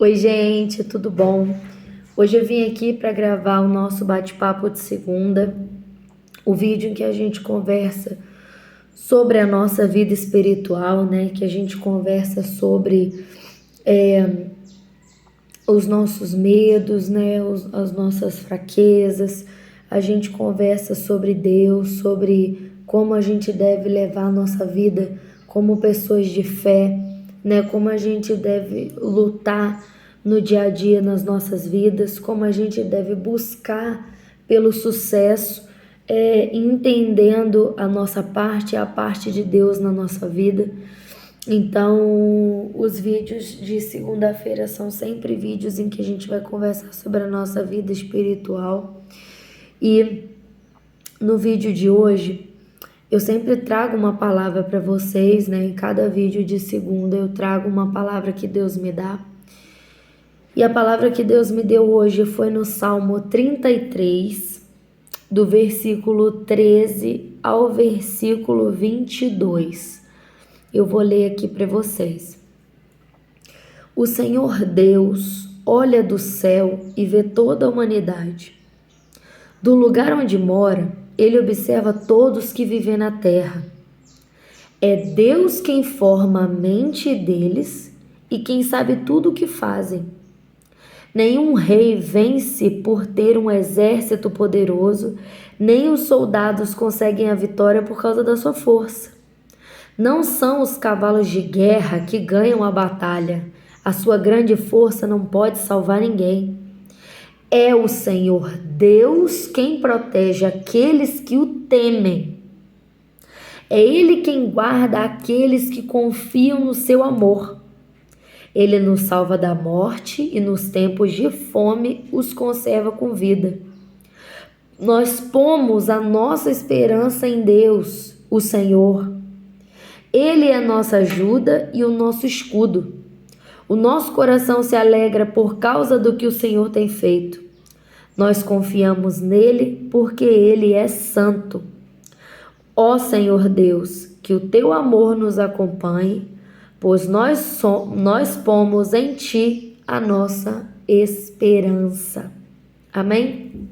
Oi, gente, tudo bom? Hoje eu vim aqui para gravar o nosso bate-papo de segunda, o vídeo em que a gente conversa sobre a nossa vida espiritual, né? Que a gente conversa sobre os nossos medos, né? As nossas fraquezas. A gente conversa sobre Deus, sobre como a gente deve levar a nossa vida como pessoas de fé, né? Como a gente deve lutar no dia a dia nas nossas vidas, como a gente deve buscar pelo sucesso, entendendo a nossa parte, a parte de Deus na nossa vida. Então, os vídeos de segunda-feira são sempre vídeos em que a gente vai conversar sobre a nossa vida espiritual. E no vídeo de hoje, eu sempre trago uma palavra para vocês, né? Em cada vídeo de segunda eu trago uma palavra que Deus me dá. E a palavra que Deus me deu hoje foi no Salmo 33, do versículo 13 ao versículo 22. Eu vou ler aqui para vocês. O Senhor Deus olha do céu e vê toda a humanidade. Do lugar onde mora, ele observa todos que vivem na terra. É Deus quem forma a mente deles e quem sabe tudo o que fazem. Nenhum rei vence por ter um exército poderoso, nem os soldados conseguem a vitória por causa da sua força. Não são os cavalos de guerra que ganham a batalha. A sua grande força não pode salvar ninguém. É o Senhor Deus quem protege aqueles que o temem. É Ele quem guarda aqueles que confiam no seu amor. Ele nos salva da morte e nos tempos de fome os conserva com vida. Nós pomos a nossa esperança em Deus, o Senhor. Ele é a nossa ajuda e o nosso escudo. O nosso coração se alegra por causa do que o Senhor tem feito. Nós confiamos nele porque ele é santo. Ó Senhor Deus, que o teu amor nos acompanhe, pois nós pomos em ti a nossa esperança. Amém?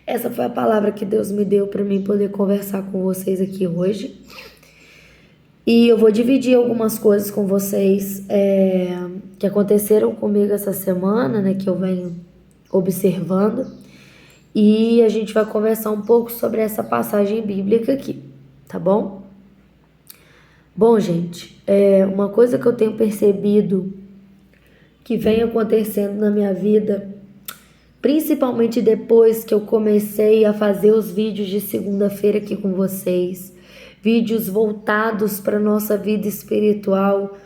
Essa foi a palavra que Deus me deu para mim poder conversar com vocês aqui hoje. E eu vou dividir algumas coisas com vocês que aconteceram comigo essa semana, né, que eu venho observando. E a gente vai conversar um pouco sobre essa passagem bíblica aqui, tá bom? Bom, gente, uma coisa que eu tenho percebido que vem acontecendo na minha vida, principalmente depois que eu comecei a fazer os vídeos de segunda-feira aqui com vocês, vídeos voltados para a nossa vida espiritual,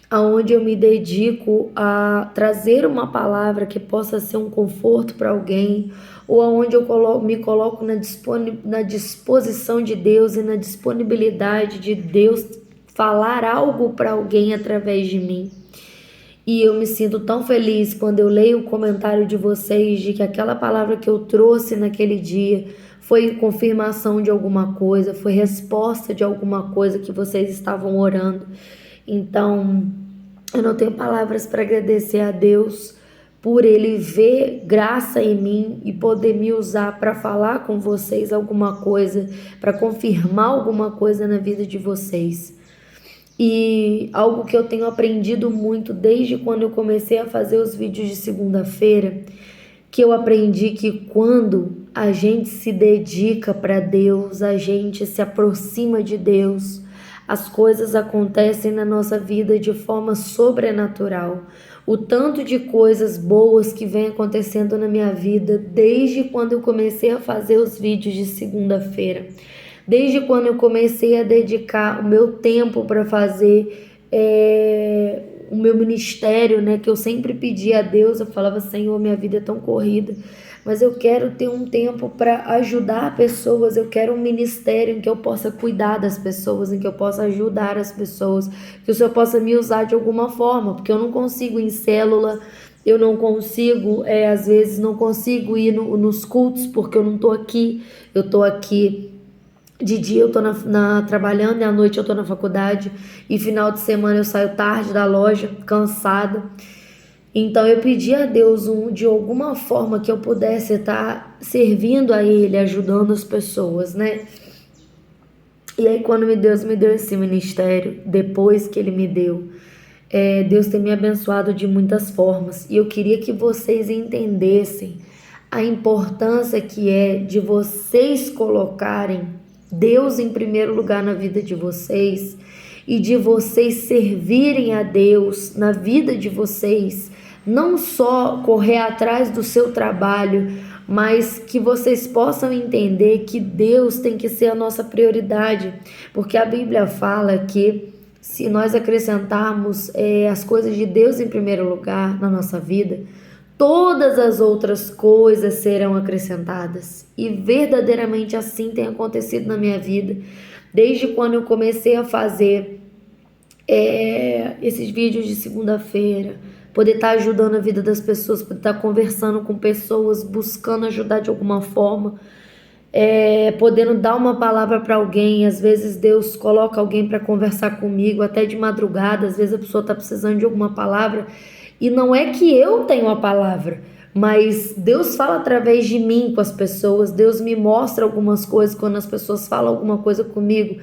aonde eu me dedico a trazer uma palavra que possa ser um conforto para alguém, ou aonde eu me coloco na disposição de Deus e na disponibilidade de Deus falar algo para alguém através de mim. E eu me sinto tão feliz quando eu leio o comentário de vocês de que aquela palavra que eu trouxe naquele dia foi confirmação de alguma coisa, foi resposta de alguma coisa que vocês estavam orando. Então, eu não tenho palavras para agradecer a Deus por Ele ver graça em mim e poder me usar para falar com vocês alguma coisa, para confirmar alguma coisa na vida de vocês. E algo que eu tenho aprendido muito desde quando eu comecei a fazer os vídeos de segunda-feira, que eu aprendi que quando a gente se dedica para Deus, a gente se aproxima de Deus, as coisas acontecem na nossa vida de forma sobrenatural. O tanto de coisas boas que vem acontecendo na minha vida desde quando eu comecei a fazer os vídeos de segunda-feira. Desde quando eu comecei a dedicar o meu tempo para fazer o meu ministério, né? Que eu sempre pedia a Deus, eu falava, Senhor, minha vida é tão corrida, mas eu quero ter um tempo para ajudar pessoas, eu quero um ministério em que eu possa cuidar das pessoas, em que eu possa ajudar as pessoas, que o Senhor possa me usar de alguma forma, porque eu não consigo ir em célula, eu não consigo, às vezes não consigo ir nos cultos, porque eu não estou aqui, eu estou aqui. De dia eu tô trabalhando e à noite eu tô na faculdade e final de semana eu saio tarde da loja, cansada. Então eu pedi a Deus de alguma forma que eu pudesse estar servindo a Ele, ajudando as pessoas, né? E aí quando Deus me deu esse ministério, depois que Ele me deu, Deus tem me abençoado de muitas formas. E eu queria que vocês entendessem a importância que é de vocês colocarem Deus em primeiro lugar na vida de vocês e de vocês servirem a Deus na vida de vocês, não só correr atrás do seu trabalho, mas que vocês possam entender que Deus tem que ser a nossa prioridade, porque a Bíblia fala que se nós acrescentarmos as coisas de Deus em primeiro lugar na nossa vida, todas as outras coisas serão acrescentadas. E verdadeiramente assim tem acontecido na minha vida. Desde quando eu comecei a fazer esses vídeos de segunda-feira, poder estar ajudando a vida das pessoas, poder estar conversando com pessoas, buscando ajudar de alguma forma, podendo dar uma palavra para alguém. Às vezes Deus coloca alguém para conversar comigo, até de madrugada. Às vezes a pessoa está precisando de alguma palavra e não é que eu tenho a palavra, mas Deus fala através de mim com as pessoas. Deus me mostra algumas coisas quando as pessoas falam alguma coisa comigo.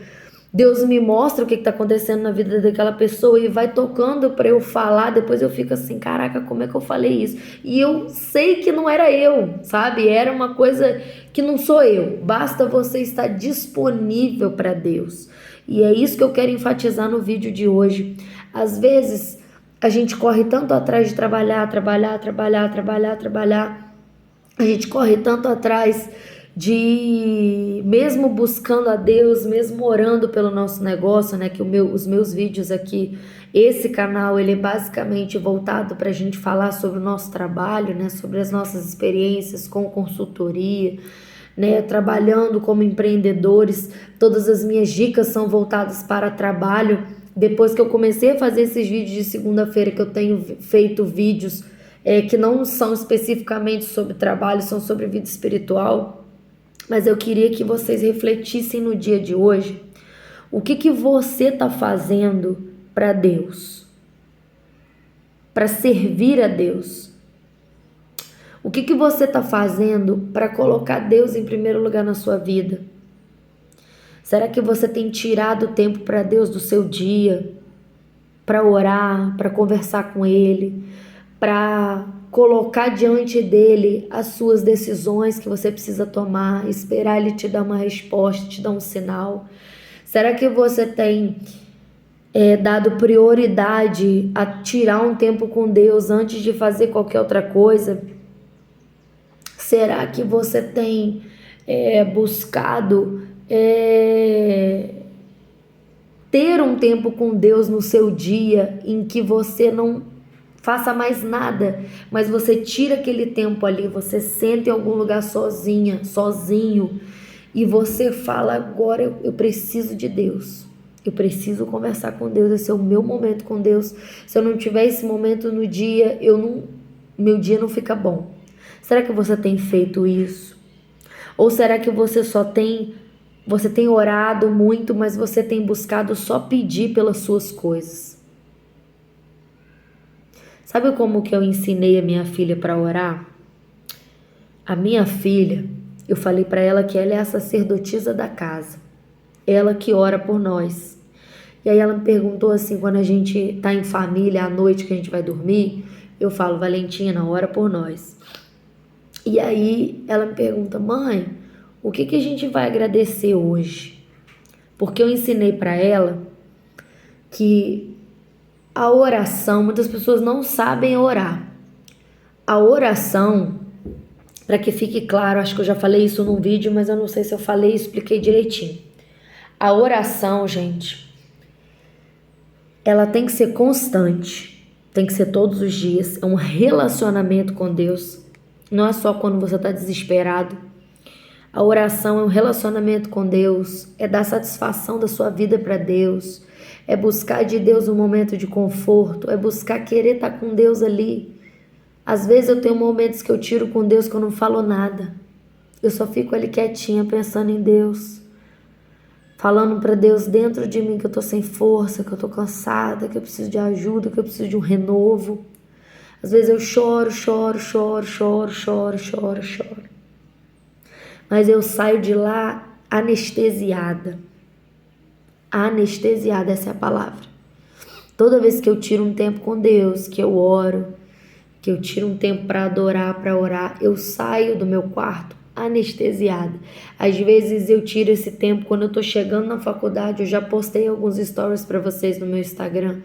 Deus me mostra o que está acontecendo na vida daquela pessoa e vai tocando para eu falar. Depois eu fico assim, caraca, como é que eu falei isso? E eu sei que não era eu, sabe? Era uma coisa que não sou eu. Basta você estar disponível para Deus. E é isso que eu quero enfatizar no vídeo de hoje. Às vezes a gente corre tanto atrás de trabalhar. A gente corre tanto atrás de, mesmo buscando a Deus, mesmo orando pelo nosso negócio, né? Que os meus vídeos aqui, esse canal, ele é basicamente voltado para a gente falar sobre o nosso trabalho, né? Sobre as nossas experiências com consultoria, né? Trabalhando como empreendedores. Todas as minhas dicas são voltadas para trabalho. Depois que eu comecei a fazer esses vídeos de segunda-feira, que eu tenho feito vídeos que não são especificamente sobre trabalho, são sobre vida espiritual. Mas eu queria que vocês refletissem no dia de hoje o que você está fazendo para Deus, para servir a Deus. O que você está fazendo para colocar Deus em primeiro lugar na sua vida? Será que você tem tirado tempo para Deus do seu dia, para orar, para conversar com Ele, para colocar diante dele as suas decisões que você precisa tomar, esperar ele te dar uma resposta, te dar um sinal? Será que você tem dado prioridade a tirar um tempo com Deus antes de fazer qualquer outra coisa? Será que você tem buscado ter um tempo com Deus no seu dia em que você não faça mais nada, mas você tira aquele tempo ali, você senta em algum lugar sozinho, e você fala, agora eu preciso de Deus, eu preciso conversar com Deus, esse é o meu momento com Deus. Se eu não tiver esse momento no dia, meu dia não fica bom. Será que você tem feito isso? Ou será que você tem orado muito, mas você tem buscado só pedir pelas suas coisas? Sabe como que eu ensinei a minha filha para orar? A minha filha, eu falei para ela que ela é a sacerdotisa da casa. Ela que ora por nós. E aí ela me perguntou assim, quando a gente tá em família, à noite que a gente vai dormir, eu falo, Valentina, ora por nós. E aí ela me pergunta, mãe, o que a gente vai agradecer hoje? Porque eu ensinei para ela que a oração, muitas pessoas não sabem orar. A oração, para que fique claro, acho que eu já falei isso num vídeo, mas eu não sei se eu falei e expliquei direitinho. A oração, gente, ela tem que ser constante, tem que ser todos os dias, é um relacionamento com Deus, não é só quando você está desesperado. A oração é um relacionamento com Deus, é dar satisfação da sua vida para Deus, é buscar de Deus um momento de conforto, é buscar querer estar com Deus ali. Às vezes eu tenho momentos que eu tiro com Deus que eu não falo nada. Eu só fico ali quietinha pensando em Deus, falando para Deus dentro de mim que eu tô sem força, que eu tô cansada, que eu preciso de ajuda, que eu preciso de um renovo. Às vezes eu choro, choro, choro, choro, choro, choro, choro. Mas eu saio de lá anestesiada. Anestesiada, essa é a palavra. Toda vez que eu tiro um tempo com Deus, que eu oro, que eu tiro um tempo para adorar, para orar, eu saio do meu quarto anestesiada. Às vezes eu tiro esse tempo quando eu tô chegando na faculdade. Eu já postei alguns stories para vocês no meu Instagram,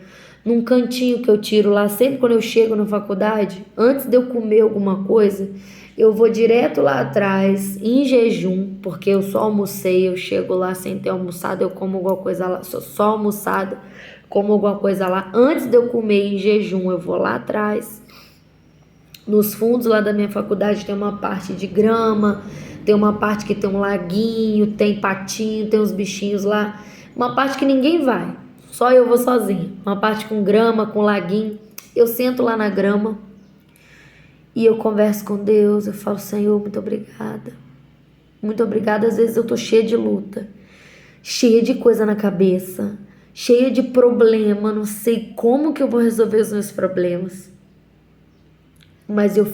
num cantinho que eu tiro lá sempre quando eu chego na faculdade. Antes de eu comer alguma coisa, eu vou direto lá atrás em jejum, porque eu só almocei. Eu chego lá sem ter almoçado, eu como alguma coisa lá, sou só almoçada, como alguma coisa lá. Antes de eu comer em jejum, eu vou lá atrás. Nos fundos lá da minha faculdade tem uma parte de grama, tem uma parte que tem um laguinho, tem patinho, tem uns bichinhos lá. Uma parte que ninguém vai, só eu vou sozinha. Uma parte com grama, com laguinho. Eu sento lá na grama e eu converso com Deus. Eu falo, Senhor, muito obrigada. Muito obrigada. Às vezes eu tô cheia de luta, cheia de coisa na cabeça, cheia de problema. Não sei como que eu vou resolver os meus problemas. Mas eu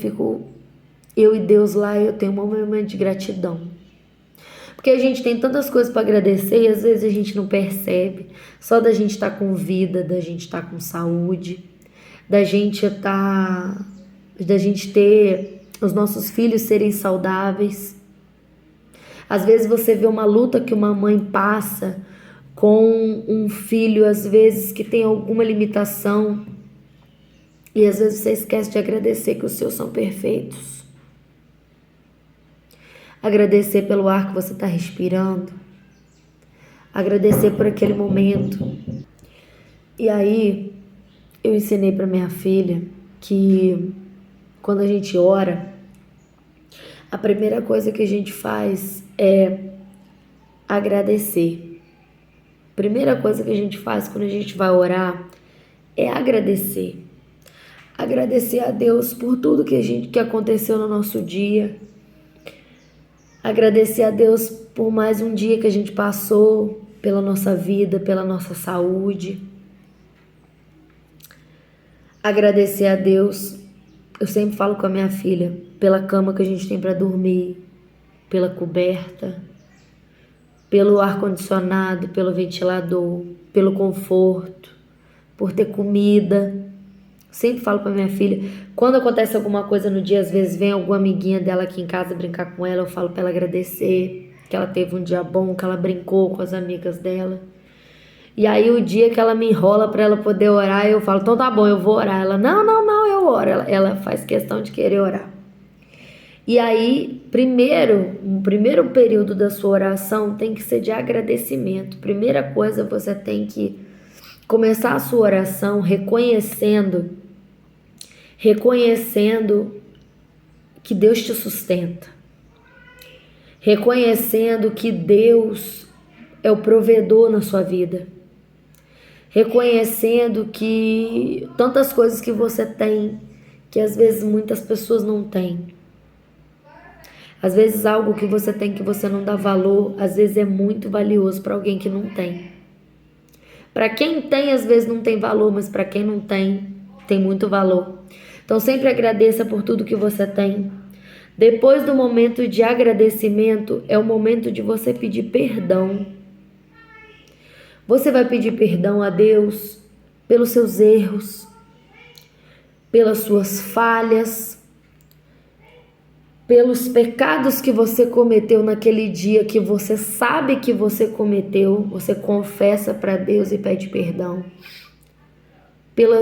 e Deus lá, eu tenho um momento de gratidão. Porque a gente tem tantas coisas para agradecer e às vezes a gente não percebe. Só da gente estar com vida, da gente estar com saúde, da gente ter os nossos filhos serem saudáveis. Às vezes você vê uma luta que uma mãe passa com um filho, às vezes que tem alguma limitação. E às vezes você esquece de agradecer que os seus são perfeitos. Agradecer pelo ar que você está respirando. Agradecer por aquele momento. E aí, eu ensinei para minha filha que quando a gente ora, a primeira coisa que a gente faz é agradecer. A primeira coisa que a gente faz quando a gente vai orar é agradecer. Agradecer a Deus por tudo que aconteceu no nosso dia. Agradecer a Deus por mais um dia que a gente passou, pela nossa vida, pela nossa saúde. Agradecer a Deus, eu sempre falo com a minha filha, pela cama que a gente tem para dormir, pela coberta, pelo ar-condicionado, pelo ventilador, pelo conforto, por ter comida. Sempre falo para minha filha, quando acontece alguma coisa no dia, às vezes vem alguma amiguinha dela aqui em casa brincar com ela, eu falo para ela agradecer, que ela teve um dia bom, que ela brincou com as amigas dela. E aí o dia que ela me enrola para ela poder orar, eu falo, então tá bom, eu vou orar. Ela, não, eu oro. Ela faz questão de querer orar. E aí, o primeiro período da sua oração tem que ser de agradecimento. Primeira coisa, você tem que começar a sua oração reconhecendo que Deus te sustenta, reconhecendo que Deus é o provedor na sua vida, reconhecendo que tantas coisas que você tem, que às vezes muitas pessoas não têm. Às vezes algo que você tem que você não dá valor, às vezes é muito valioso para alguém que não tem. Para quem tem, às vezes não tem valor, mas para quem não tem, tem muito valor. Então sempre agradeça por tudo que você tem. Depois do momento de agradecimento, é o momento de você pedir perdão. Você vai pedir perdão a Deus pelos seus erros, pelas suas falhas, pelos pecados que você cometeu naquele dia que você sabe que você cometeu, você confessa para Deus e pede perdão.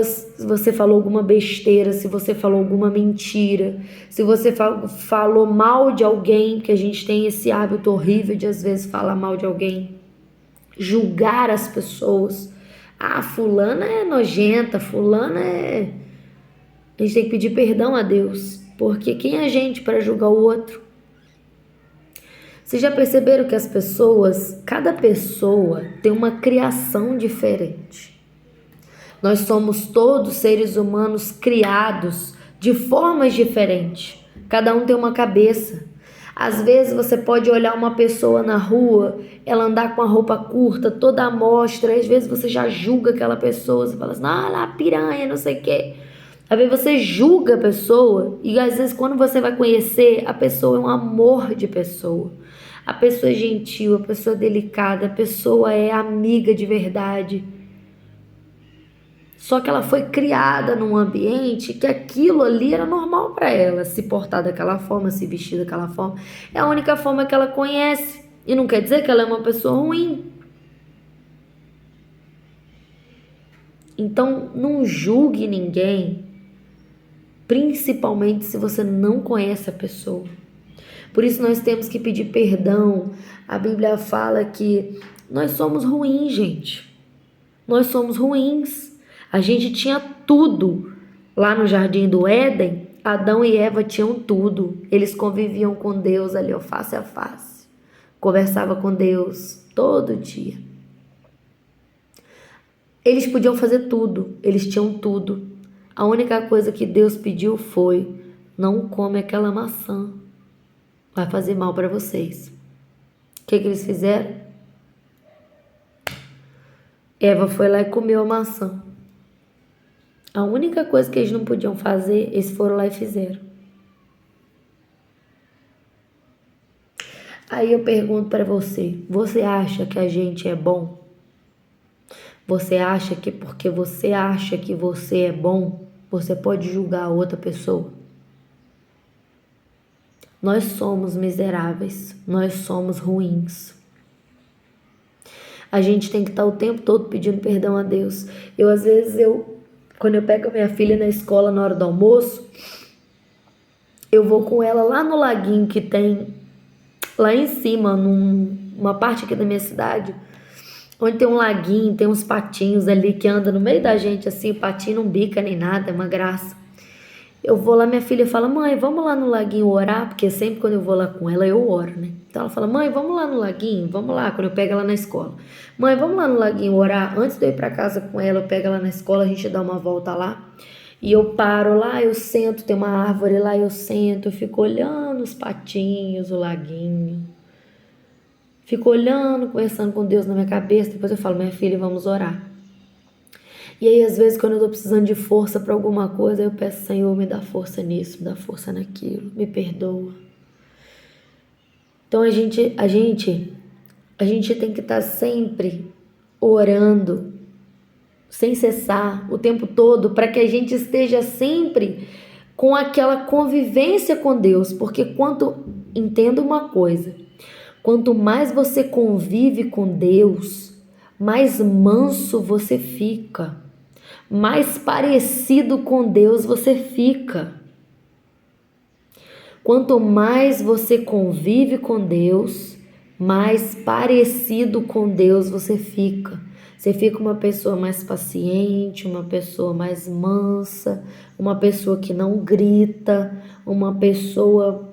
Se você falou alguma besteira, se você falou alguma mentira, se você falou mal de alguém, que a gente tem esse hábito horrível de às vezes falar mal de alguém, julgar as pessoas. Ah, fulana é nojenta, fulana é... A gente tem que pedir perdão a Deus, porque quem é a gente para julgar o outro? Vocês já perceberam que cada pessoa tem uma criação diferente? Nós somos todos seres humanos criados de formas diferentes. Cada um tem uma cabeça. Às vezes você pode olhar uma pessoa na rua, ela andar com a roupa curta, toda à mostra, às vezes você já julga aquela pessoa, você fala assim, ah, lá, piranha, não sei o quê. Às vezes você julga a pessoa e às vezes quando você vai conhecer, a pessoa é um amor de pessoa. A pessoa é gentil, a pessoa é delicada, a pessoa é amiga de verdade. Só que ela foi criada num ambiente que aquilo ali era normal para ela, se portar daquela forma, se vestir daquela forma. É a única forma que ela conhece. E não quer dizer que ela é uma pessoa ruim. Então, não julgue ninguém, principalmente se você não conhece a pessoa. Por isso nós temos que pedir perdão. A Bíblia fala que nós somos ruins, gente. Nós somos ruins. A gente tinha tudo. Lá no Jardim do Éden, Adão e Eva tinham tudo. Eles conviviam com Deus ali, ó, face a face. Conversava com Deus todo dia. Eles podiam fazer tudo. Eles tinham tudo. A única coisa que Deus pediu foi: não come aquela maçã. Vai fazer mal para vocês. O que eles fizeram? Eva foi lá e comeu a maçã. A única coisa que eles não podiam fazer, eles foram lá e fizeram. Aí eu pergunto para você: você acha que a gente é bom? Você acha que porque você acha que você é bom, você pode julgar a outra pessoa? Nós somos miseráveis, nós somos ruins. A gente tem que estar o tempo todo pedindo perdão a Deus. Às vezes, quando eu pego a minha filha na escola na hora do almoço, eu vou com ela lá no laguinho que tem lá em cima, numa parte aqui da minha cidade, onde tem um laguinho, tem uns patinhos ali que andam no meio da gente assim, o patinho não bica nem nada, é uma graça. Eu vou lá, minha filha fala: mãe, vamos lá no laguinho orar, porque sempre quando eu vou lá com ela, eu oro, né? Então ela fala: mãe, vamos lá no laguinho, vamos lá, quando eu pego ela na escola. Mãe, vamos lá no laguinho orar, antes de eu ir pra casa com ela, eu pego ela na escola, a gente dá uma volta lá. E eu paro lá, eu sento, tem uma árvore lá, eu sento, eu fico olhando os patinhos, o laguinho. Fico olhando, conversando com Deus na minha cabeça, depois eu falo: minha filha, vamos orar. E aí, às vezes, quando eu tô precisando de força para alguma coisa, eu peço: Senhor, me dá força nisso, me dá força naquilo, me perdoa. Então, a gente tem que estar sempre orando, sem cessar, o tempo todo, para que a gente esteja sempre com aquela convivência com Deus, porque entenda uma coisa, quanto mais você convive com Deus, mais manso você fica, mais parecido com Deus você fica. Quanto mais você convive com Deus, mais parecido com Deus você fica. Você fica uma pessoa mais paciente, uma pessoa mais mansa, uma pessoa que não grita, uma pessoa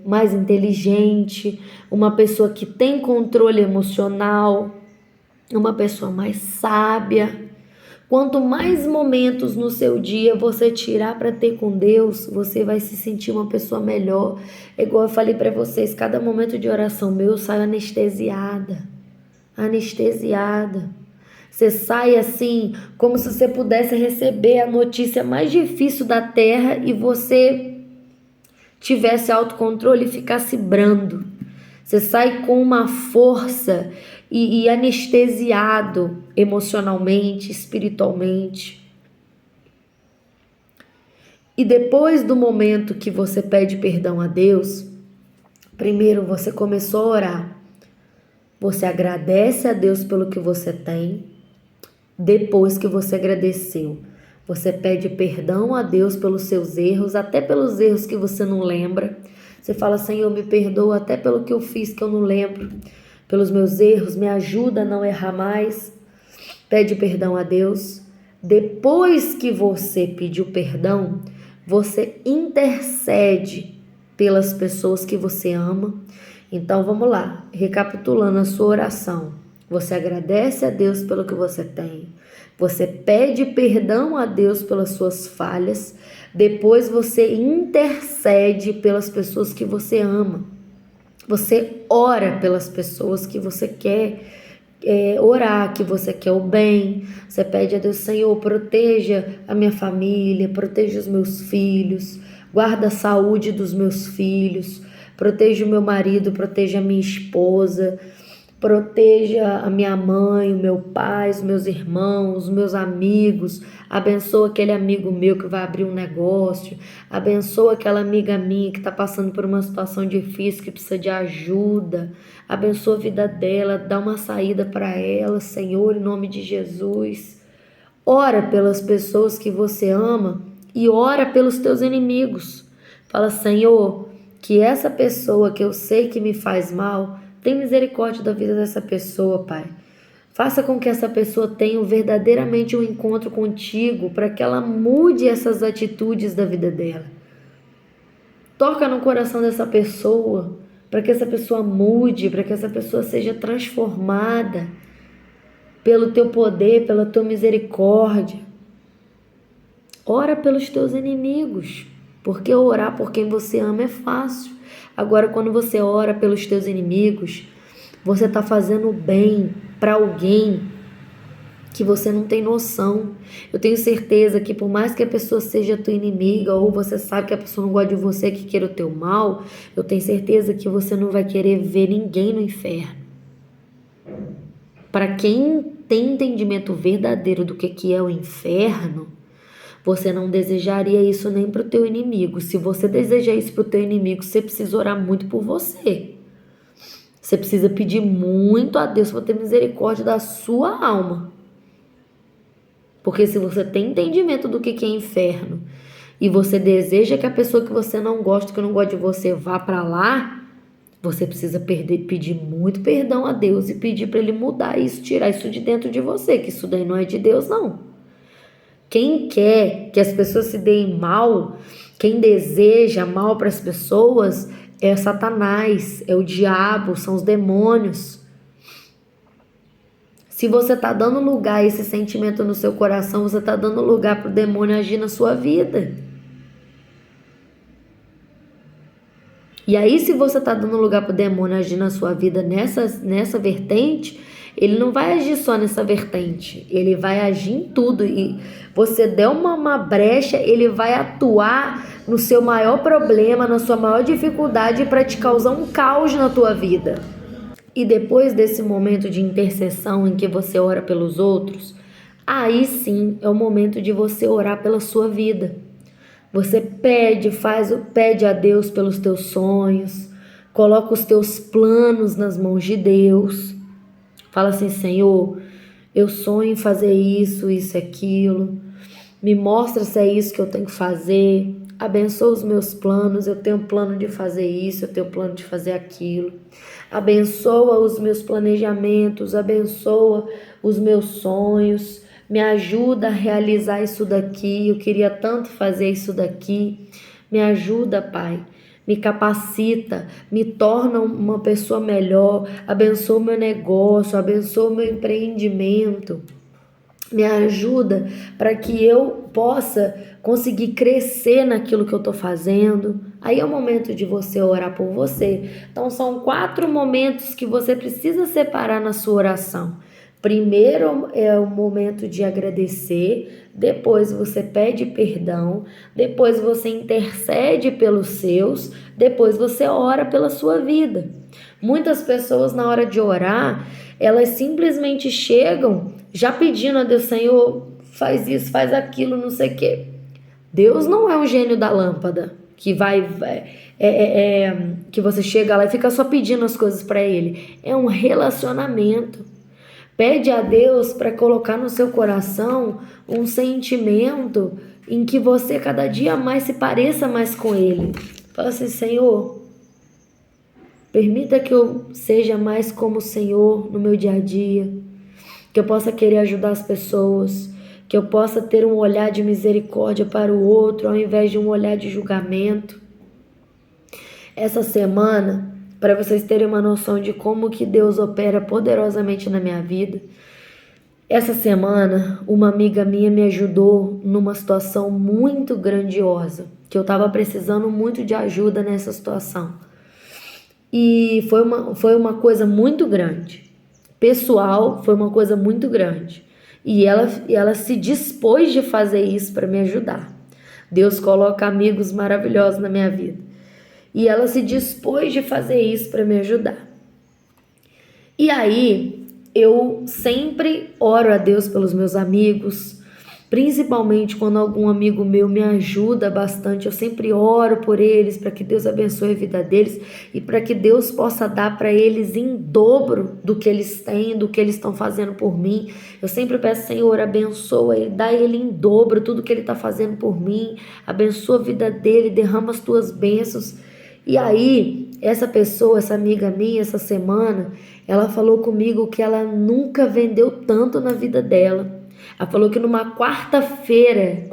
mais inteligente, uma pessoa que tem controle emocional, uma pessoa mais sábia. Quanto mais momentos no seu dia você tirar para ter com Deus, você vai se sentir uma pessoa melhor. É igual eu falei para vocês, cada momento de oração meu eu saio anestesiada. Você sai assim, como se você pudesse receber a notícia mais difícil da terra e você tivesse autocontrole e ficasse brando. Você sai com uma força e anestesiado emocionalmente, espiritualmente. E depois do momento que você pede perdão a Deus, primeiro você começou a orar. Você agradece a Deus pelo que você tem. Depois que você agradeceu, você pede perdão a Deus pelos seus erros, até pelos erros que você não lembra. Você fala: Senhor, me perdoa até pelo que eu fiz que eu não lembro, pelos meus erros, me ajuda a não errar mais. Pede perdão a Deus. Depois que você pediu perdão, você intercede pelas pessoas que você ama. Então vamos lá, recapitulando a sua oração. Você agradece a Deus pelo que você tem. Você pede perdão a Deus pelas suas falhas. Depois você intercede pelas pessoas que você ama. Você ora pelas pessoas que você quer orar que você quer o bem. Você pede a Deus: Senhor, proteja a minha família, proteja os meus filhos, guarda a saúde dos meus filhos, proteja o meu marido, proteja a minha esposa, proteja a minha mãe, o meu pai, os meus irmãos, os meus amigos. Abençoa aquele amigo meu que vai abrir um negócio. Abençoa aquela amiga minha que está passando por uma situação difícil, que precisa de ajuda. Abençoa a vida dela, dá uma saída para ela, Senhor, em nome de Jesus. Ora pelas pessoas que você ama e ora pelos teus inimigos. Fala: Senhor, que essa pessoa que eu sei que me faz mal, tem misericórdia da vida dessa pessoa, Pai. Faça com que essa pessoa tenha verdadeiramente um encontro contigo, para que ela mude essas atitudes da vida dela. Toca no coração dessa pessoa, para que essa pessoa mude, para que essa pessoa seja transformada pelo teu poder, pela tua misericórdia. Ora pelos teus inimigos, porque orar por quem você ama é fácil. Agora, quando você ora pelos teus inimigos, você está fazendo bem para alguém que você não tem noção. Eu tenho certeza que por mais que a pessoa seja tua inimiga, ou você sabe que a pessoa não gosta de você, que queira o teu mal, eu tenho certeza que você não vai querer ver ninguém no inferno. Para quem tem entendimento verdadeiro do que é o inferno, você não desejaria isso nem para o teu inimigo. Se você desejar isso para o teu inimigo, você precisa orar muito por você. Você precisa pedir muito a Deus para ter misericórdia da sua alma. Porque se você tem entendimento do que é inferno e você deseja que a pessoa que você não gosta, que não gosta de você, vá para lá, você precisa pedir muito perdão a Deus e pedir para Ele mudar isso, tirar isso de dentro de você, que isso daí não é de Deus, não. Quem quer que as pessoas se deem mal, quem deseja mal para as pessoas, é Satanás, é o diabo, são os demônios. Se você está dando lugar a esse sentimento no seu coração, você está dando lugar para o demônio agir na sua vida. E aí, se você está dando lugar para o demônio agir na sua vida nessa vertente, ele não vai agir só nessa vertente, ele vai agir em tudo. E você der uma brecha, ele vai atuar no seu maior problema, na sua maior dificuldade, para te causar um caos na tua vida. E depois desse momento de intercessão em que você ora pelos outros, aí sim é o momento de você orar pela sua vida. Você pede a Deus pelos teus sonhos, coloca os teus planos nas mãos de Deus. Fala assim: Senhor, eu sonho em fazer isso, isso e aquilo. Me mostra se é isso que eu tenho que fazer. Abençoa os meus planos. Eu tenho plano de fazer isso, eu tenho plano de fazer aquilo. Abençoa os meus planejamentos, abençoa os meus sonhos. Me ajuda a realizar isso daqui. Eu queria tanto fazer isso daqui. Me ajuda, Pai. Me capacita, me torna uma pessoa melhor, abençoa o meu negócio, abençoa o meu empreendimento, me ajuda para que eu possa conseguir crescer naquilo que eu estou fazendo. Aí é o momento de você orar por você. Então são 4 momentos que você precisa separar na sua oração. Primeiro é o momento de agradecer, depois você pede perdão, depois você intercede pelos seus, depois você ora pela sua vida. Muitas pessoas na hora de orar, elas simplesmente chegam já pedindo a Deus: Senhor, faz isso, faz aquilo, não sei o quê. Deus não é um gênio da lâmpada que que você chega lá e fica só pedindo as coisas para Ele. É um relacionamento. Pede a Deus para colocar no seu coração um sentimento em que você cada dia mais se pareça mais com Ele. Fala assim: Senhor, permita que eu seja mais como o Senhor no meu dia a dia, que eu possa querer ajudar as pessoas, que eu possa ter um olhar de misericórdia para o outro ao invés de um olhar de julgamento. Essa semana, para vocês terem uma noção de como que Deus opera poderosamente na minha vida, essa semana uma amiga minha me ajudou numa situação muito grandiosa, que eu estava precisando muito de ajuda nessa situação. E foi uma coisa muito grande. pessoal foi uma coisa muito grande. E ela se dispôs de fazer isso para me ajudar. Deus coloca amigos maravilhosos na minha vida. E ela se dispôs de fazer isso para me ajudar. E aí, eu sempre oro a Deus pelos meus amigos, principalmente quando algum amigo meu me ajuda bastante, eu sempre oro por eles, para que Deus abençoe a vida deles e para que Deus possa dar para eles em dobro do que eles têm, do que eles estão fazendo por mim. Eu sempre peço, Senhor, abençoa ele, dá ele em dobro tudo que ele está fazendo por mim, abençoa a vida dele, derrama as tuas bênçãos. E aí, essa pessoa, essa amiga minha, essa semana, ela falou comigo que ela nunca vendeu tanto na vida dela. Ela falou que numa quarta-feira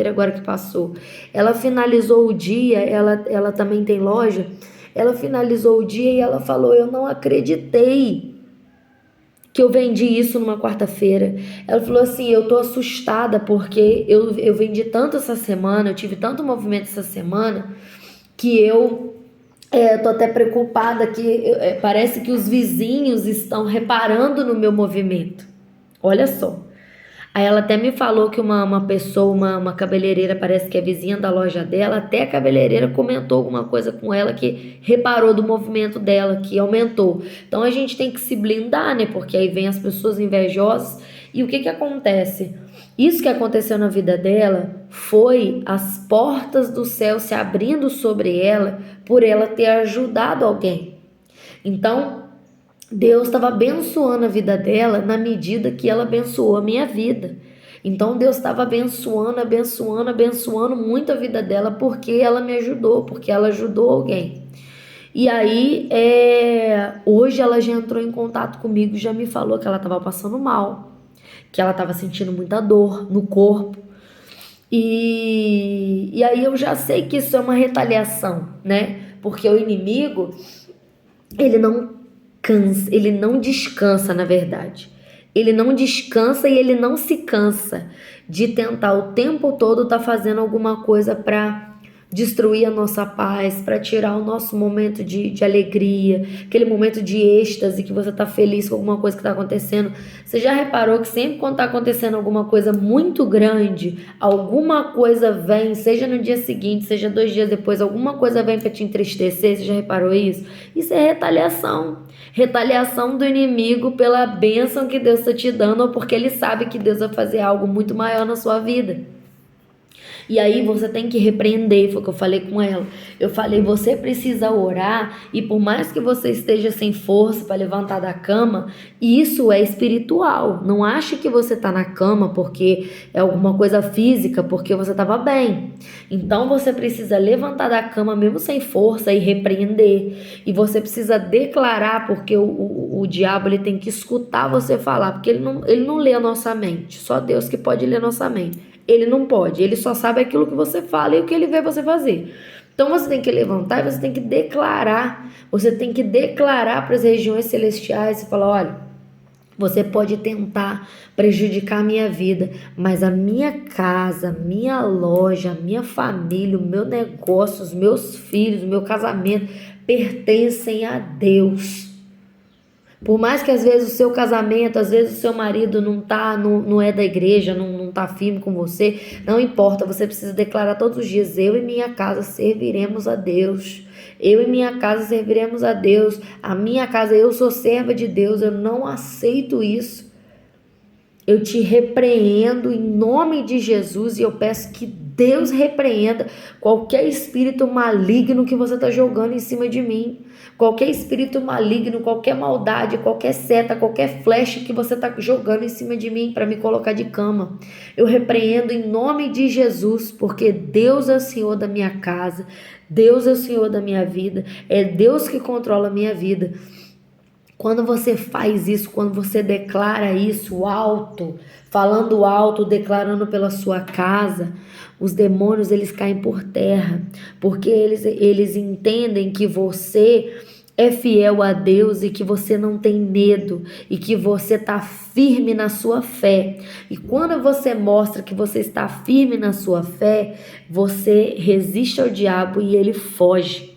agora que passou, ela finalizou o dia, ela também tem loja, ela finalizou o dia e ela falou, eu não acreditei que eu vendi isso numa quarta-feira. Ela falou assim, eu tô assustada porque eu vendi tanto essa semana, eu tive tanto movimento essa semana, que eu tô até preocupada que parece que os vizinhos estão reparando no meu movimento. Olha só. Aí ela até me falou que uma pessoa, uma cabeleireira, parece que é vizinha da loja dela, até a cabeleireira comentou alguma coisa com ela que reparou do movimento dela, que aumentou. Então a gente tem que se blindar, né? Porque aí vem as pessoas invejosas. E o que que acontece? Isso que aconteceu na vida dela foi as portas do céu se abrindo sobre ela por ela ter ajudado alguém. Então, Deus estava abençoando a vida dela na medida que ela abençoou a minha vida. Então Deus estava abençoando muito a vida dela porque ela me ajudou, porque ela ajudou alguém. E aí, hoje ela já entrou em contato comigo, já me falou que ela estava passando mal, que ela estava sentindo muita dor no corpo. E aí eu já sei que isso é uma retaliação, né? Porque o inimigo, ele não descansa, na verdade. Ele não descansa e ele não se cansa de tentar o tempo todo estar fazendo alguma coisa para destruir a nossa paz, para tirar o nosso momento de alegria, aquele momento de êxtase que você está feliz com alguma coisa que está acontecendo. Você já reparou que sempre quando está acontecendo alguma coisa muito grande, alguma coisa vem, seja no dia seguinte, seja 2 dias depois, alguma coisa vem para te entristecer? Você já reparou isso? Isso é retaliação. Retaliação do inimigo pela bênção que Deus está te dando ou porque ele sabe que Deus vai fazer algo muito maior na sua vida. E aí você tem que repreender, foi o que eu falei com ela. Eu falei, você precisa orar e por mais que você esteja sem força para levantar da cama, isso é espiritual. Não ache que você está na cama porque é alguma coisa física, porque você estava bem. Então você precisa levantar da cama mesmo sem força e repreender. E você precisa declarar, porque o diabo ele tem que escutar você falar, porque ele não lê a nossa mente. Só Deus que pode ler a nossa mente. Ele não pode, ele só sabe aquilo que você fala e o que ele vê você fazer. Então você tem que levantar e você tem que declarar. Você tem que declarar para as regiões celestiais e falar, olha, você pode tentar prejudicar a minha vida, mas a minha casa, a minha loja, a minha família, o meu negócio, os meus filhos, o meu casamento pertencem a Deus. Por mais que às vezes o seu casamento, às vezes o seu marido não é da igreja, não tá firme com você, não importa, você precisa declarar todos os dias, eu e minha casa serviremos a Deus. Eu e minha casa serviremos a Deus. A minha casa, eu sou serva de Deus, eu não aceito isso. Eu te repreendo em nome de Jesus e eu peço que Deus repreenda qualquer espírito maligno que você está jogando em cima de mim. Qualquer espírito maligno, qualquer maldade, qualquer seta, qualquer flecha que você está jogando em cima de mim para me colocar de cama. Eu repreendo em nome de Jesus, porque Deus é o Senhor da minha casa, Deus é o Senhor da minha vida, é Deus que controla a minha vida. Quando você faz isso, quando você declara isso alto, falando alto, declarando pela sua casa, os demônios eles caem por terra, porque eles entendem que você é fiel a Deus e que você não tem medo e que você está firme na sua fé. E quando você mostra que você está firme na sua fé, você resiste ao diabo e ele foge.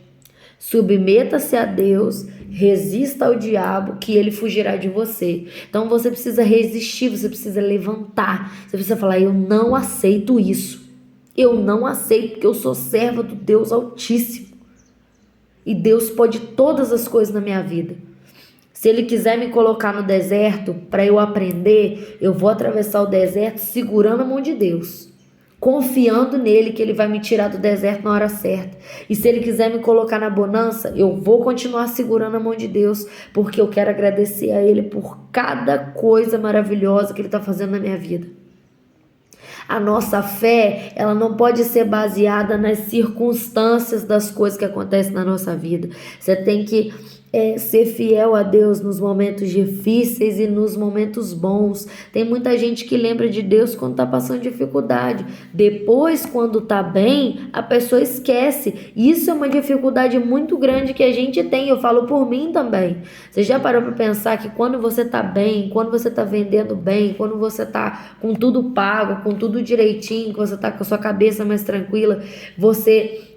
Submeta-se a Deus resista ao diabo que ele fugirá de você. Então você precisa resistir, você precisa levantar, você precisa falar: eu não aceito isso. Eu não aceito, porque eu sou serva do Deus Altíssimo. E Deus pode todas as coisas na minha vida. Se Ele quiser me colocar no deserto para eu aprender, eu vou atravessar o deserto segurando a mão de Deus, confiando nele que Ele vai me tirar do deserto na hora certa. E se Ele quiser me colocar na bonança, eu vou continuar segurando a mão de Deus, porque eu quero agradecer a Ele por cada coisa maravilhosa que Ele está fazendo na minha vida. A nossa fé, ela não pode ser baseada nas circunstâncias das coisas que acontecem na nossa vida. Você tem que ser fiel a Deus nos momentos difíceis e nos momentos bons. Tem muita gente que lembra de Deus quando está passando dificuldade. Depois, quando está bem, a pessoa esquece. Isso é uma dificuldade muito grande que a gente tem. Eu falo por mim também. Você já parou para pensar que quando você está bem, quando você está vendendo bem, quando você está com tudo pago, com tudo direitinho, que você está com a sua cabeça mais tranquila, você...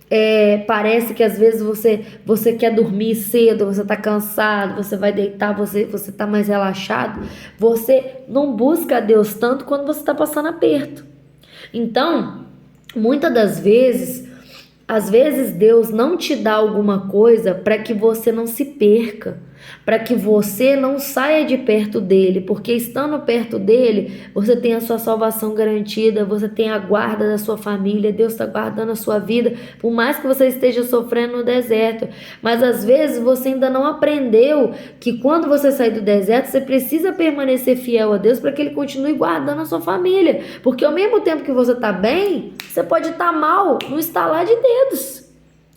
parece que às vezes você quer dormir cedo, você tá cansado, você vai deitar, você tá mais relaxado, você não busca a Deus tanto quando você tá passando aperto. Então, muitas das vezes, às vezes Deus não te dá alguma coisa para que você não se perca, para que você não saia de perto dele, porque estando perto dele, você tem a sua salvação garantida, você tem a guarda da sua família, Deus está guardando a sua vida, por mais que você esteja sofrendo no deserto. Mas às vezes você ainda não aprendeu que quando você sair do deserto, você precisa permanecer fiel a Deus para que ele continue guardando a sua família, porque ao mesmo tempo que você está bem, você pode estar mal no estalar de dedos.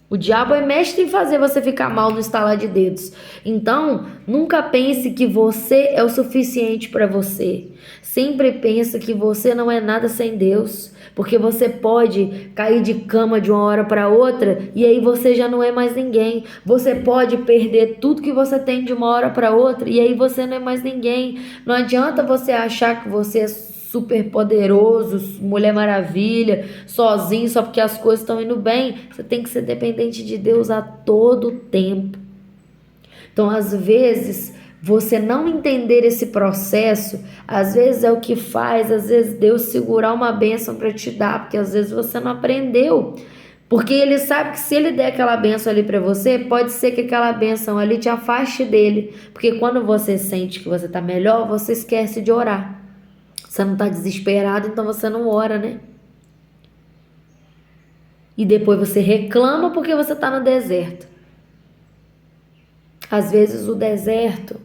O diabo é mestre em fazer você ficar mal no estalar de dedos. Então, nunca pense que você é o suficiente para você. Sempre pense que você não é nada sem Deus. Porque você pode cair de cama de uma hora para outra e aí você já não é mais ninguém. Você pode perder tudo que você tem de uma hora para outra e aí você não é mais ninguém. Não adianta você achar que você é super poderoso, Mulher Maravilha, sozinho, só porque as coisas estão indo bem. Você tem que ser dependente de Deus a todo tempo. Então, às vezes, você não entender esse processo, às vezes é o que faz, às vezes Deus segurar uma bênção para te dar, porque às vezes você não aprendeu. Porque ele sabe que se ele der aquela bênção ali para você, pode ser que aquela bênção ali te afaste dele. Porque quando você sente que você está melhor, você esquece de orar. Você não está desesperado, então você não ora, né? E depois você reclama porque você está no deserto. Às vezes o deserto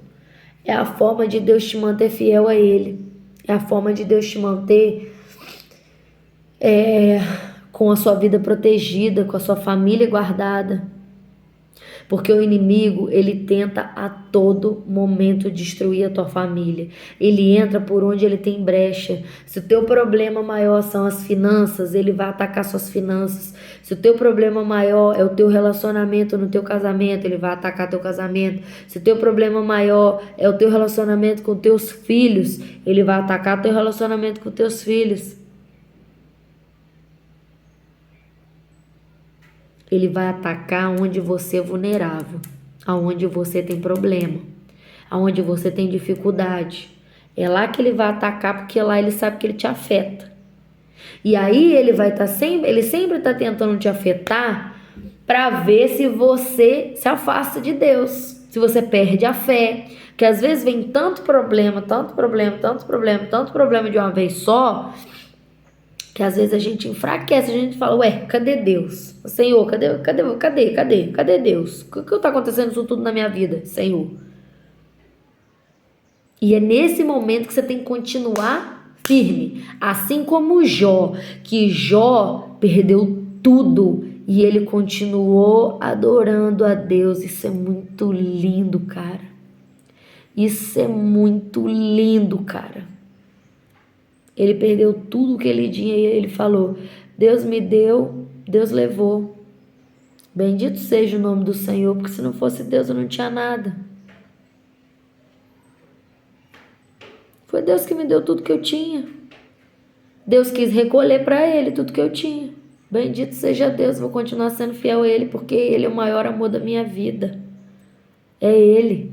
é a forma de Deus te manter fiel a Ele. É a forma de Deus te manter com a sua vida protegida, com a sua família guardada. Porque o inimigo, ele tenta a todo momento destruir a tua família. Ele entra por onde ele tem brecha. Se o teu problema maior são as finanças, ele vai atacar suas finanças. Se o teu problema maior é o teu relacionamento no teu casamento, ele vai atacar teu casamento. Se o teu problema maior é o teu relacionamento com teus filhos, ele vai atacar teu relacionamento com teus filhos. Ele vai atacar onde você é vulnerável, aonde você tem problema, aonde você tem dificuldade. É lá que ele vai atacar, porque lá ele sabe que ele te afeta. E aí ele vai estar ele sempre está tentando te afetar para ver se você se afasta de Deus, se você perde a fé. Que às vezes vem tanto problema de uma vez só, que às vezes a gente enfraquece, a gente fala: ué, cadê Deus? Senhor, cadê Deus? O que está acontecendo isso tudo na minha vida, Senhor? E é nesse momento que você tem que continuar firme. Assim como Jó, que Jó perdeu tudo e ele continuou adorando a Deus. Isso é muito lindo, cara. Isso é muito lindo, cara. Ele perdeu tudo que ele tinha e ele falou: Deus me deu, Deus levou. Bendito seja o nome do Senhor, porque se não fosse Deus eu não tinha nada. Foi Deus que me deu tudo que eu tinha. Deus quis recolher para ele tudo que eu tinha. Bendito seja Deus, vou continuar sendo fiel a ele, porque ele é o maior amor da minha vida. É Ele.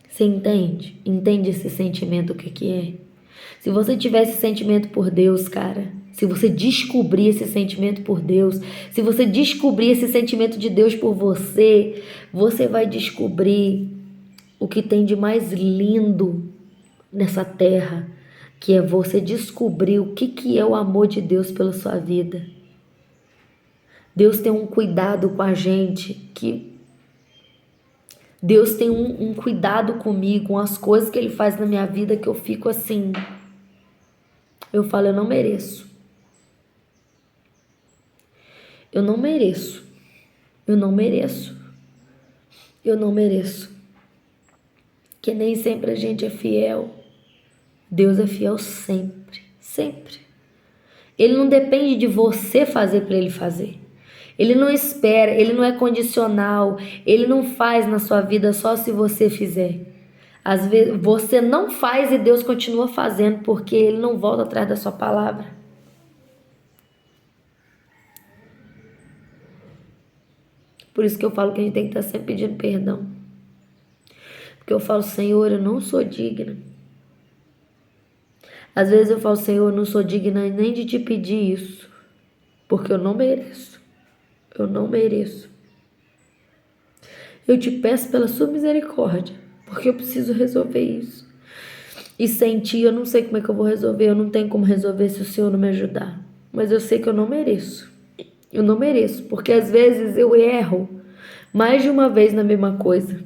Você entende? Entende esse sentimento, o que que é? Se você tiver esse sentimento por Deus, cara, se você descobrir esse sentimento por Deus, se você descobrir esse sentimento de Deus por você, você vai descobrir o que tem de mais lindo nessa terra, que é você descobrir o que que é o amor de Deus pela sua vida. Deus tem um cuidado com a gente, que Deus tem um cuidado comigo, com as coisas que Ele faz na minha vida, que eu fico assim, eu falo, eu não mereço. Eu não mereço. Eu não mereço. Eu não mereço. Que nem sempre a gente é fiel. Deus é fiel sempre, sempre. Ele não depende de você fazer para Ele fazer. Ele não espera, Ele não é condicional. Ele não faz na sua vida só se você fizer. Às vezes você não faz e Deus continua fazendo porque Ele não volta atrás da sua palavra. Por isso que eu falo que a gente tem que estar sempre pedindo perdão. Porque eu falo, Senhor, eu não sou digna. Às vezes eu falo, Senhor, eu não sou digna nem de te pedir isso. Porque eu não mereço. Eu não mereço. Eu te peço pela sua misericórdia. Porque eu preciso resolver isso. E sem ti eu não sei como é que eu vou resolver. Eu não tenho como resolver se o Senhor não me ajudar. Mas eu sei que eu não mereço. Eu não mereço. Porque às vezes eu erro mais de uma vez na mesma coisa.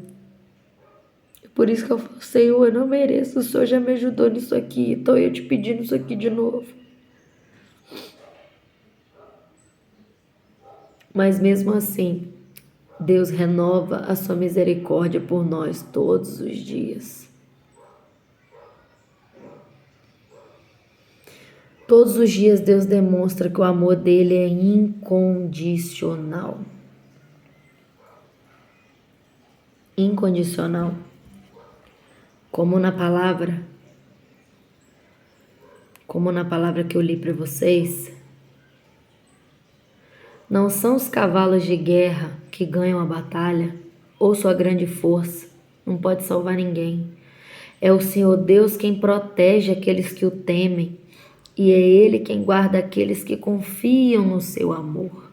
Por isso que eu falo, Senhor, eu não mereço. O Senhor já me ajudou nisso aqui. Então eu te pedindo isso aqui de novo. Mas mesmo assim, Deus renova a sua misericórdia por nós todos os dias. Todos os dias Deus demonstra que o amor dele é incondicional. Incondicional. Como na palavra que eu li para vocês, não são os cavalos de guerra que ganham a batalha, ou sua grande força, não pode salvar ninguém. É o Senhor Deus quem protege aqueles que o temem, e é Ele quem guarda aqueles que confiam no seu amor.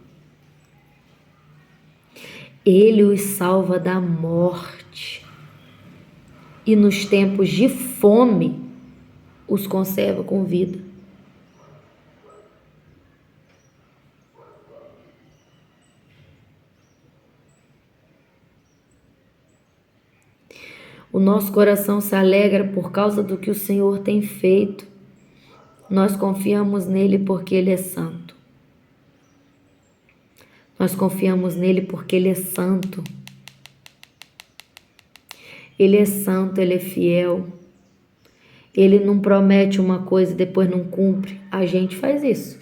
Ele os salva da morte, e nos tempos de fome os conserva com vida. O nosso coração se alegra por causa do que o Senhor tem feito. Nós confiamos nele porque ele é santo. Nós confiamos nele porque ele é santo. Ele é santo, ele é fiel. Ele não promete uma coisa e depois não cumpre. A gente faz isso.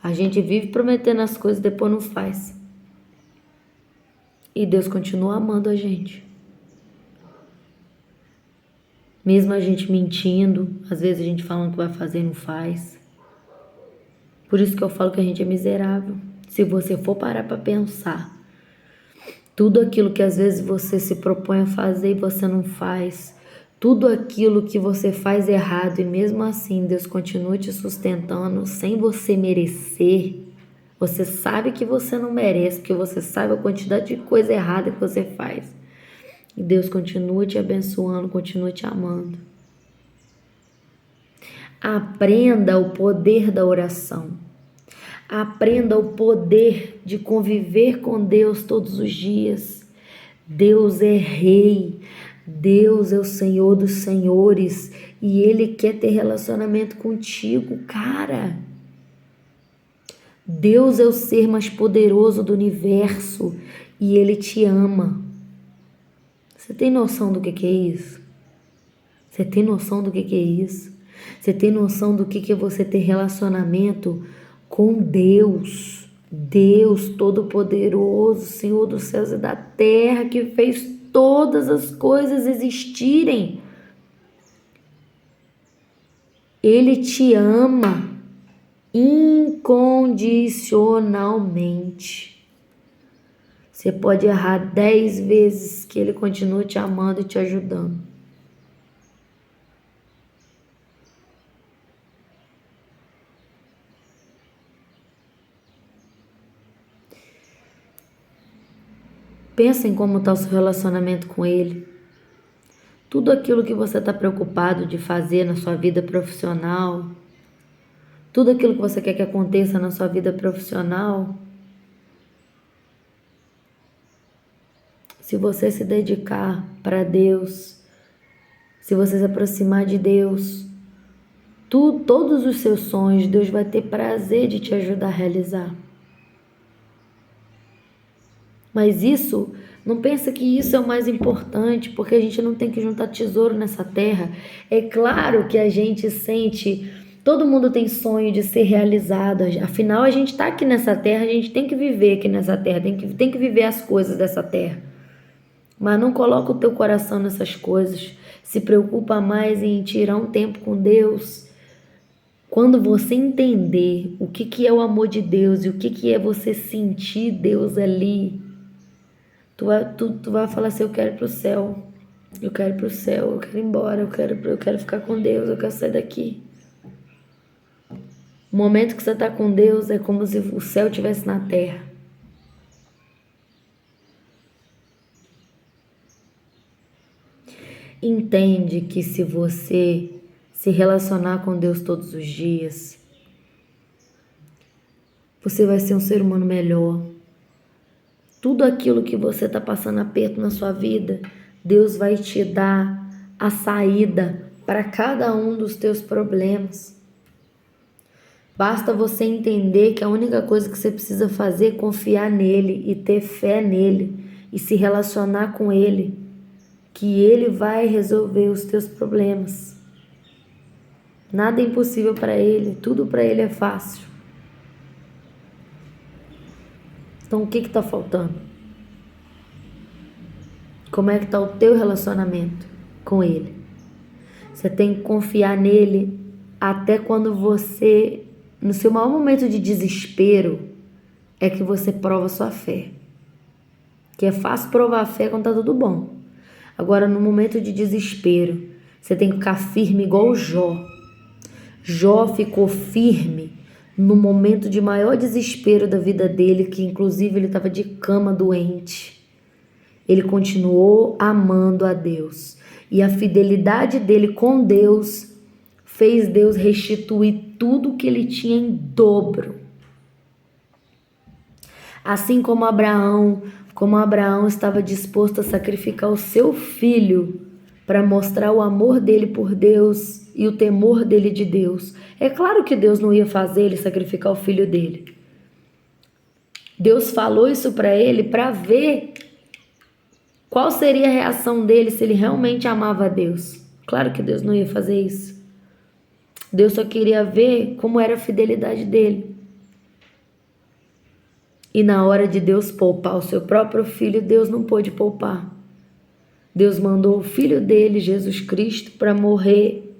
A gente vive prometendo as coisas e depois não faz. E Deus continua amando a gente. Mesmo a gente mentindo, às vezes a gente falando que vai fazer e não faz. Por isso que eu falo que a gente é miserável. Se você for parar para pensar, tudo aquilo que às vezes você se propõe a fazer e você não faz, tudo aquilo que você faz errado e mesmo assim Deus continua te sustentando sem você merecer, você sabe que você não merece, porque você sabe a quantidade de coisa errada que você faz. E Deus continua te abençoando, continua te amando. Aprenda o poder da oração. Aprenda o poder de conviver com Deus todos os dias. Deus é rei, Deus é o Senhor dos senhores e Ele quer ter relacionamento contigo, cara. Deus é o ser mais poderoso do universo e Ele te ama. Você tem noção do que é isso? Você tem noção do que é isso? Você tem noção do que é você ter relacionamento com Deus? Deus Todo-Poderoso, Senhor dos céus e da terra, que fez todas as coisas existirem. Ele te ama incondicionalmente. Você pode errar 10 vezes que Ele continua te amando e te ajudando. Pensa em como está o seu relacionamento com Ele. Tudo aquilo que você está preocupado de fazer na sua vida profissional, tudo aquilo que você quer que aconteça na sua vida profissional, se você se dedicar para Deus, se você se aproximar de Deus, todos os seus sonhos, Deus vai ter prazer de te ajudar a realizar. Mas isso, não pensa que isso é o mais importante, porque a gente não tem que juntar tesouro nessa terra. É claro que a gente sente, todo mundo tem sonho de ser realizado, afinal a gente está aqui nessa terra, a gente tem que viver aqui nessa terra, tem que viver as coisas dessa terra. Mas não coloca o teu coração nessas coisas, se preocupa mais em tirar um tempo com Deus. Quando você entender o que é o amor de Deus e o que é você sentir Deus ali, tu vai falar assim, eu quero ir pro céu, eu quero ir pro céu, eu quero ir embora, eu quero ficar com Deus, eu quero sair daqui. O momento que você está com Deus é como se o céu estivesse na terra. Entende que se você se relacionar com Deus todos os dias, você vai ser um ser humano melhor. Tudo aquilo que você está passando aperto na sua vida, Deus vai te dar a saída para cada um dos teus problemas. Basta você entender que a única coisa que você precisa fazer é confiar nele e ter fé nele e se relacionar com ele, que ele vai resolver os teus problemas. Nada é impossível para ele, tudo para ele é fácil. Então o que está faltando? Como é que está o teu relacionamento com ele? Você tem que confiar nele até quando você, no seu maior momento de desespero, é que você prova sua fé. Que é fácil provar a fé quando está tudo bom. Agora, no momento de desespero, você tem que ficar firme igual o Jó. Jó ficou firme no momento de maior desespero da vida dele, que inclusive ele estava de cama doente. Ele continuou amando a Deus. E a fidelidade dele com Deus fez Deus restituir tudo que ele tinha em dobro. Assim como Abraão estava disposto a sacrificar o seu filho para mostrar o amor dele por Deus e o temor dele de Deus. É claro que Deus não ia fazer ele sacrificar o filho dele. Deus falou isso para ele para ver qual seria a reação dele se ele realmente amava a Deus. Claro que Deus não ia fazer isso. Deus só queria ver como era a fidelidade dele. E na hora de Deus poupar o seu próprio filho, Deus não pôde poupar. Deus mandou o filho dele, Jesus Cristo, para morrer,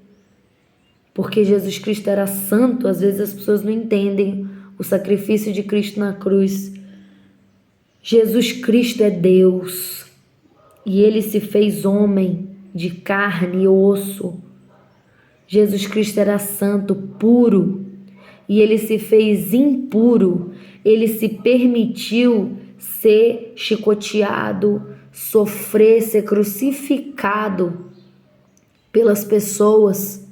porque Jesus Cristo era santo. Às vezes as pessoas não entendem o sacrifício de Cristo na cruz. Jesus Cristo é Deus, e ele se fez homem de carne e osso. Jesus Cristo era santo, puro, e ele se fez impuro. Ele se permitiu ser chicoteado, sofrer, ser crucificado pelas pessoas.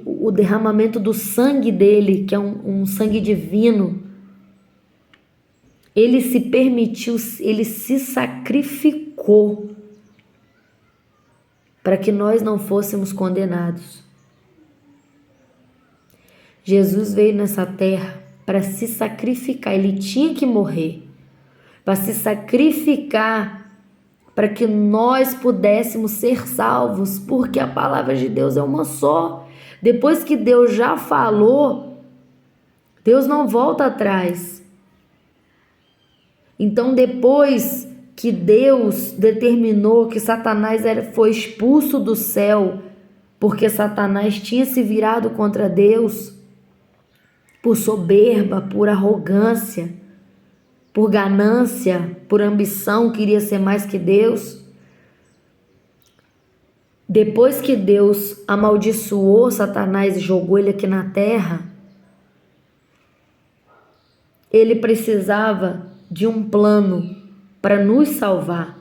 O derramamento do sangue dele, que é um sangue divino, ele se permitiu, ele se sacrificou para que nós não fôssemos condenados. Jesus veio nessa terra para se sacrificar, ele tinha que morrer, para se sacrificar, para que nós pudéssemos ser salvos, porque a palavra de Deus é uma só. Depois que Deus já falou, Deus não volta atrás. Então, depois que Deus determinou que Satanás foi expulso do céu, porque Satanás tinha se virado contra Deus, por soberba, por arrogância, por ganância, por ambição, queria ser mais que Deus. Depois que Deus amaldiçoou Satanás e jogou ele aqui na terra, ele precisava de um plano para nos salvar.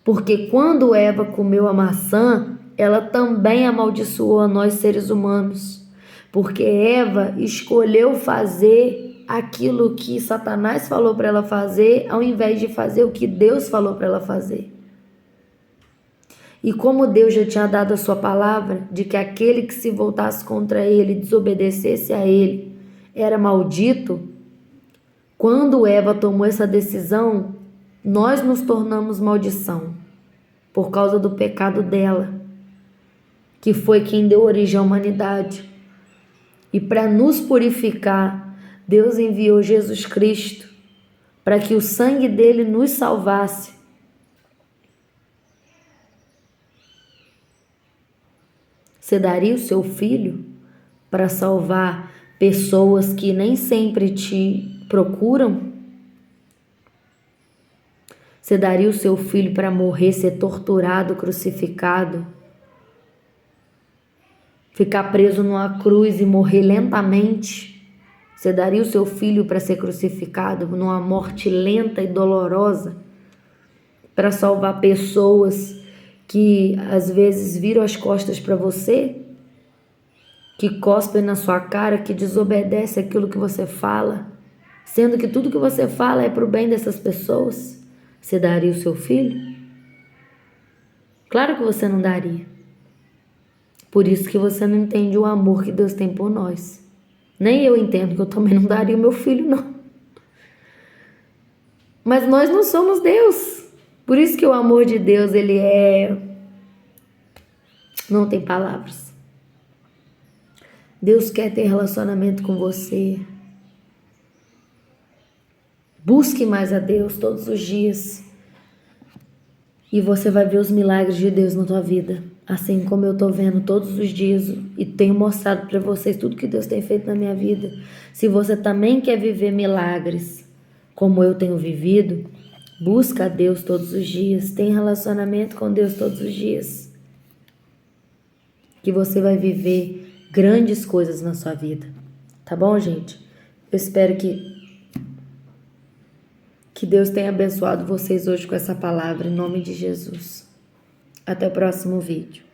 Porque quando Eva comeu a maçã, ela também amaldiçoou a nós seres humanos. Porque Eva escolheu fazer aquilo que Satanás falou para ela fazer, ao invés de fazer o que Deus falou para ela fazer. E como Deus já tinha dado a sua palavra de que aquele que se voltasse contra ele, desobedecesse a ele, era maldito, quando Eva tomou essa decisão, nós nos tornamos maldição por causa do pecado dela, que foi quem deu origem à humanidade. E para nos purificar, Deus enviou Jesus Cristo para que o sangue dele nos salvasse. Você daria o seu filho para salvar pessoas que nem sempre te procuram? Você daria o seu filho para morrer, ser torturado, crucificado, ficar preso numa cruz e morrer lentamente? Você daria o seu filho para ser crucificado numa morte lenta e dolorosa, para salvar pessoas que às vezes viram as costas para você, que cospem na sua cara, que desobedecem aquilo que você fala, sendo que tudo que você fala é para o bem dessas pessoas? Você daria o seu filho? Claro que você não daria. Por isso que você não entende o amor que Deus tem por nós. Nem eu entendo, que eu também não daria o meu filho, não. Mas nós não somos Deus. Por isso que o amor de Deus, ele não tem palavras. Deus quer ter relacionamento com você. Busque mais a Deus todos os dias. E você vai ver os milagres de Deus na tua vida. Assim como eu tô vendo todos os dias e tenho mostrado para vocês tudo que Deus tem feito na minha vida. Se você também quer viver milagres como eu tenho vivido, busca a Deus todos os dias. Tem relacionamento com Deus todos os dias. Que você vai viver grandes coisas na sua vida. Tá bom, gente? Eu espero que Deus tenha abençoado vocês hoje com essa palavra, em nome de Jesus. Até o próximo vídeo.